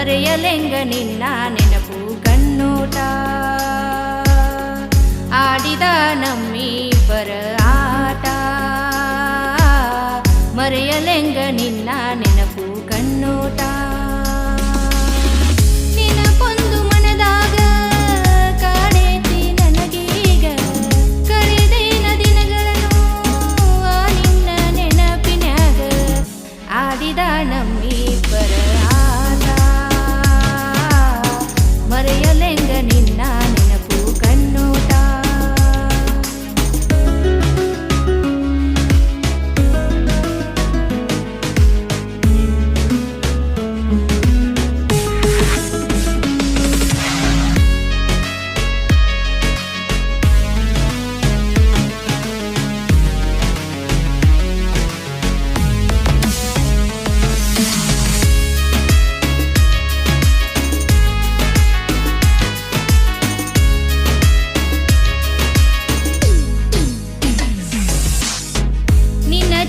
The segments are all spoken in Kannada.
ಮರೆಯಲೆಂಗ ನಿನ್ನ ನೆನಪು ಕಣ್ಣೋಟ ಆಡಿದ ನಮ್ಮಿಬ್ಬರ ಆಟ ಮರೆಯಲೆಂಗ ನಿನ್ನ ನೆನಪು ಕಣ್ಣೋಟ ನೆನಪೊಂದು ಮನದಾಗ ಕಾಡೇತಿ ನನಗೀಗ ಕಳೆದೇನ ದಿನಗಳನ್ನು ಆ ನಿನ್ನ ನೆನಪಿನ್ಯಾಗ ಆಡಿದ ನಮ್ಮಿಬ್ಬರ ಆಟ ಮರೆಯಲೆಂಗ ನಿನ್ನ ನೆನಪು ಕಣ್ಣೋಟ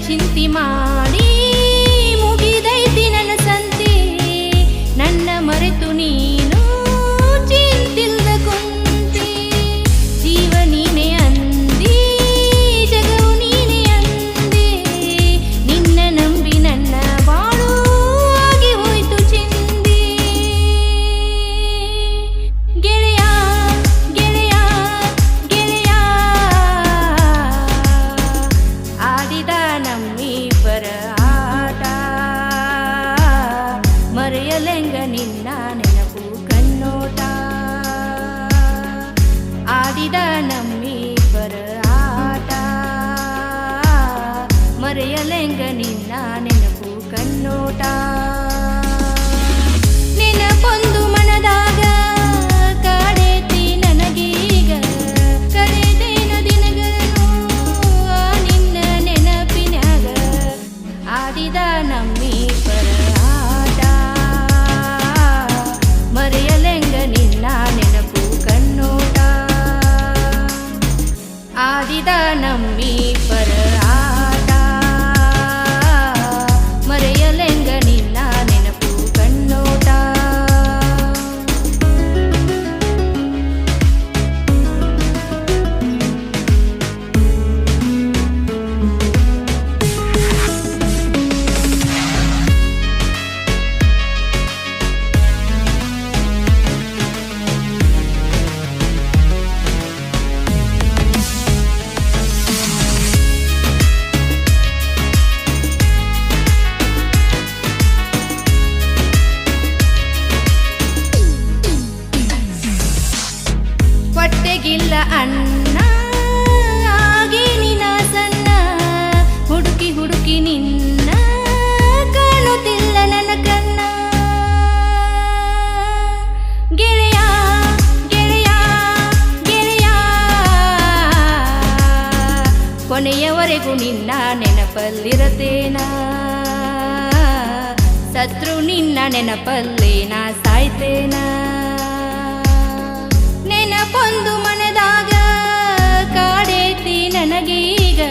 ಚಿಂತಿ ಮಾಡಿ ಮುಗಿದೈತಿ ನನ್ನ ಸಂತಿ ನನ್ನ ಮರೆತು ನೀನು ಚಿಂತಿಲ್ದ ಕುಂತಿ ಜೀವ ನೀನೆ ಅಂದಿ ಜಗವು ನೀನೆ ಅಂದಿ ನಿನ್ನ ನಂಬಿ ನನ್ನ ಬಾಳು ಆಗಿ ಹೋಯ್ತು ಚಿಂದಿ ಗೆಳೆಯ ಗೆಳೆಯ ಗೆಳೆಯ ಆಡಿದ ನಮ್ಮಿಬ್ಬರ ಆಟ ಮರೆಯಲೆಂಗ ನಿನ್ನ ನೆನಪು ಕಣ್ಣೋಟ ಆಡಿದ ನಮ್ಮಿಬ್ಬರ ಆಟ ಮರೆಯಲೆಂಗ ನಿನ್ನ ನೆನಪು ಕಣ್ಣೋಟ ನೆನಪೊಂದು ಮನದಾಗ ಕಾಡೇತಿ ನನಗೀಗ ಕಳೆದೇನ ದಿನಗಳನ್ನು ಆ ನಿನ್ನ ನೆನಪಿನ್ಯಾಗ ಆಡಿದ ನಮ್ಮಿಬ್ಬರ ಆಟ ಮರೆಯಲೆಂಗ ನಿನ್ನ ನೆನಪು ಕಣ್ಣೋಟ ಆಡಿದ ನಮ್ಮಿಬ್ಬರ ಆಟ ಮರೆಯಲೆಂಗ ನಿನ್ನ ನೆನಪು ಕಣ್ಣೋಟ ಹೊಟ್ಟೆಗಿಲ್ಲ ಅನ್ನ ಆಗಿ ನಿನ್ನ ಸಣ್ಣ ಹುಡುಕಿ ಹುಡುಕಿ ನಿನ್ನ ಕಾಣುತ್ತಿಲ್ಲ ನನ್ನ ಕಣ್ಣ ಗೆಳೆಯ ಗೆಳೆಯ ಗೆಳೆಯ ಕೊನೆಯವರೆಗೂ ನಿನ್ನ ನೆನಪಲ್ಲಿರತೇನ ಸತ್ರು ನಿನ್ನ ನೆನಪಲ್ಲೇನ ಸಾಯ್ತೇನ ನೆನಪೊಂದು ಮನದಾಗ ಕಾಡೇತಿ ನನಗೀಗ